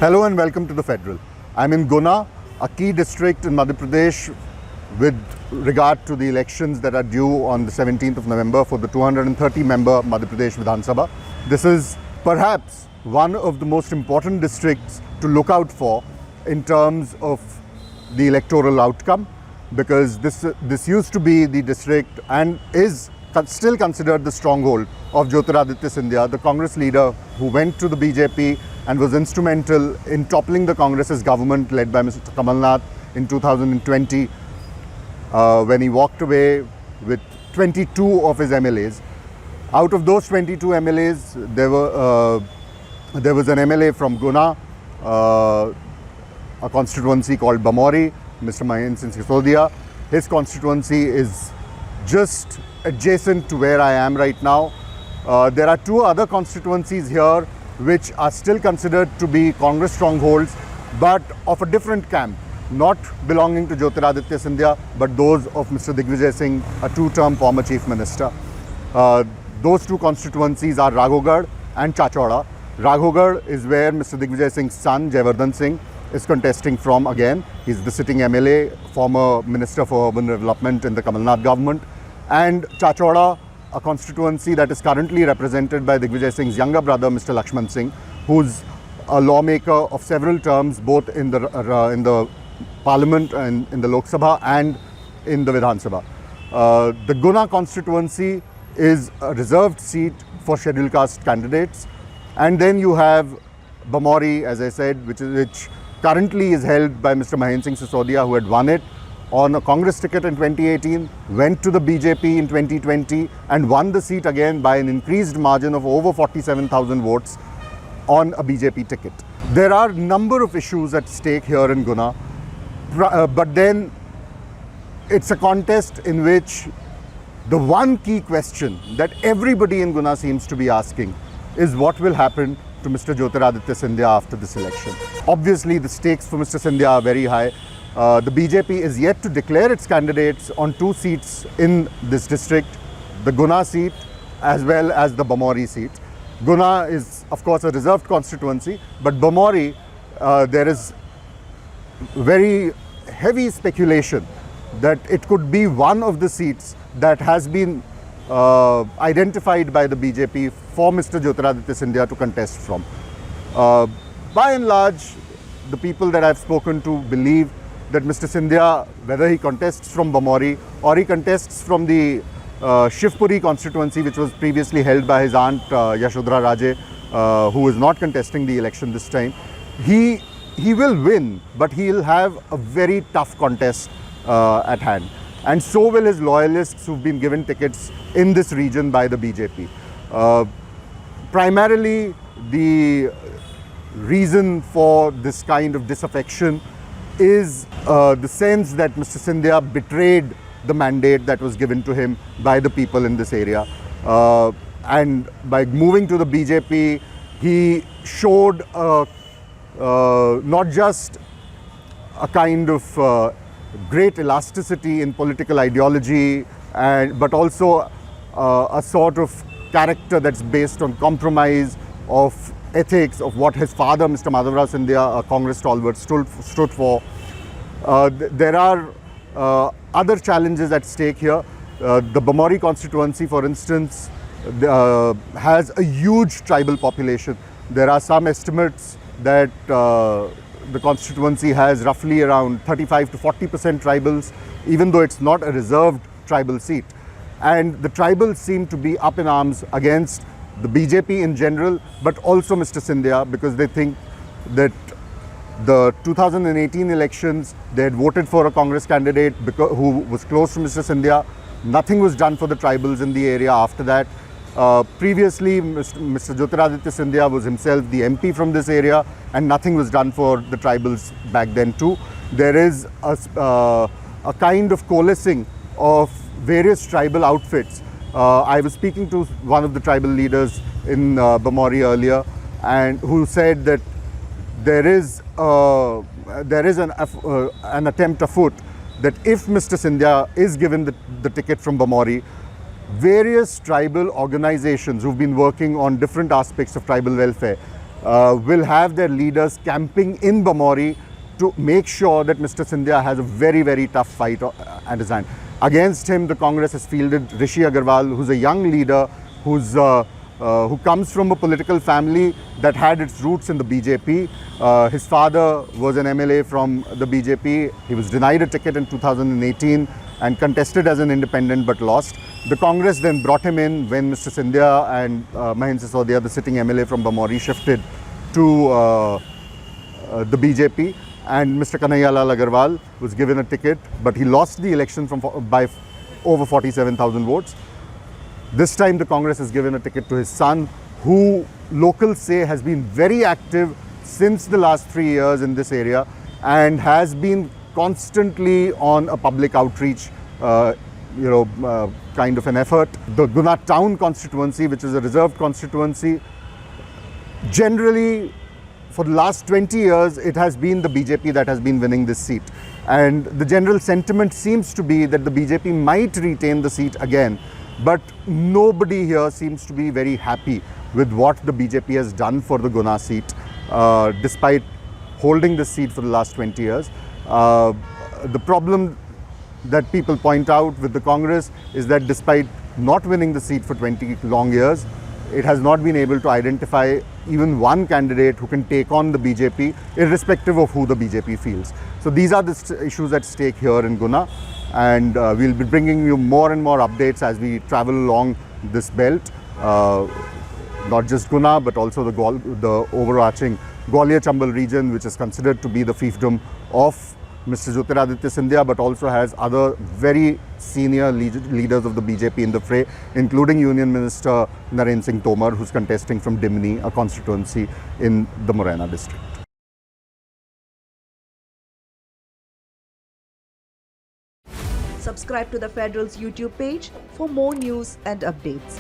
Hello and welcome to the Federal. I'm in Guna, a key district in Madhya Pradesh with regard to the elections that are due on the 17th of November for the 230-member Madhya Pradesh Vidhan Sabha. This is perhaps one of the most important districts to look out for in terms of the electoral outcome, because this used to be the district and is still considered the stronghold of Jyotiraditya Scindia, the Congress leader who went to the BJP and was instrumental in toppling the Congress's government led by Mr. Kamal Nath in 2020 when he walked away with 22 of his MLAs. Out of those 22 MLAs, there was an MLA from Guna, a constituency called Bamori, Mr. Madhya Pradesh. His constituency is just adjacent to where I am right now. There are two other constituencies here which are still considered to be Congress strongholds, but of a different camp, not belonging to Jyotiraditya Scindia, but those of Mr. Digvijay Singh, a two-term former Chief Minister. Those two constituencies are Raghogarh and Chachoura. Raghogarh is where Mr. Digvijay Singh's son, Jyotiraditya Singh, is contesting from again. He's the sitting MLA, former Minister for Urban Development in the Kamal Nath government. And Chachoura, a constituency that is currently represented by Digvijay Singh's younger brother, Mr. Lakshman Singh, who's a lawmaker of several terms, both in the Parliament and in the Lok Sabha and in the Vidhan Sabha. The Guna constituency is a reserved seat for scheduled caste candidates. And then you have Bamori, as I said, which currently is held by Mr. Madhya Pradesh, who had won it on a Congress ticket in 2018, went to the BJP in 2020 and won the seat again by an increased margin of over 47,000 votes on a BJP ticket. There are a number of issues at stake here in Guna, but then it's a contest in which the one key question that everybody in Guna seems to be asking is what will happen to Mr. Jyotiraditya Scindia after this election. Obviously, the stakes for Mr. Scindia are very high. The BJP is yet to declare its candidates on two seats in this district, the Guna seat as well as the Bamori seat. Guna is, of course, a reserved constituency, but Bamori, there is very heavy speculation that it could be one of the seats that has been identified by the BJP for Mr. Jyotiraditya Scindia to contest from. By and large, the people that I've spoken to believe that Mr. Scindia, whether he contests from Bamori or he contests from the Shivpuri constituency, which was previously held by his aunt Yashodhara Raje, who is not contesting the election this time, he will win, but he'll have a very tough contest at hand. And so will his loyalists who've been given tickets in this region by the BJP. Primarily, the reason for this kind of disaffection is the sense that Mr. Scindia betrayed the mandate that was given to him by the people in this area. And by moving to the BJP, he showed not just a kind of great elasticity in political ideology, but also a sort of character that's based on compromise, of ethics, of what his father, Mr. Madhavrao Scindia, a Congress stalwart, stood for. There are other challenges at stake here. The Bamori constituency, for instance, has a huge tribal population. There are some estimates that the constituency has roughly around 35 to 40% tribals, even though it's not a reserved tribal seat. And the tribals seem to be up in arms against the BJP in general, but also Mr. Scindia, because they think that the 2018 elections, they had voted for a Congress candidate who was close to Mr. Scindia. Nothing was done for the tribals in the area after that. Previously, Mr. Jyotiraditya Scindia was himself the MP from this area, and nothing was done for the tribals back then too. There is a kind of coalescing of various tribal outfits. I was speaking to one of the tribal leaders in Bamori earlier, and who said that there is an attempt afoot that if Mr. Scindia is given the ticket from Bamori, various tribal organizations who've been working on different aspects of tribal welfare will have their leaders camping in Bamori to make sure that Mr. Scindia has a very, very tough fight at his hand. Against him, the Congress has fielded Rishi Agarwal, who's a young leader, who comes from a political family that had its roots in the BJP. His father was an MLA from the BJP. He was denied a ticket in 2018 and contested as an independent but lost. The Congress then brought him in when Mr. Scindia and Mahendra Sisodia, the sitting MLA from Bamori, shifted to the BJP. And Mr. Kanhaiyalal Agarwal was given a ticket, but he lost the election by over 47,000 votes. This time the Congress has given a ticket to his son, who locals say has been very active since the last 3 years in this area and has been constantly on a public outreach kind of an effort. The Guna town constituency, which is a reserved constituency, generally for the last 20 years, it has been the BJP that has been winning this seat. And the general sentiment seems to be that the BJP might retain the seat again. But nobody here seems to be very happy with what the BJP has done for the Guna seat, despite holding this seat for the last 20 years. The problem that people point out with the Congress is that despite not winning the seat for 20 long years, it has not been able to identify even one candidate who can take on the BJP, irrespective of who the BJP feels. So these are the issues at stake here in Guna, and we'll be bringing you more and more updates as we travel along this belt. Not just Guna, but also the overarching Gwalior-Chambal region, which is considered to be the fiefdom of Mr. Jyotiraditya Scindia, but also has other very senior leaders of the BJP in the fray, including Union Minister Narendra Singh Tomar, who's contesting from Dimni, a constituency in the Morena district. Subscribe to the Federal's YouTube page for more news and updates.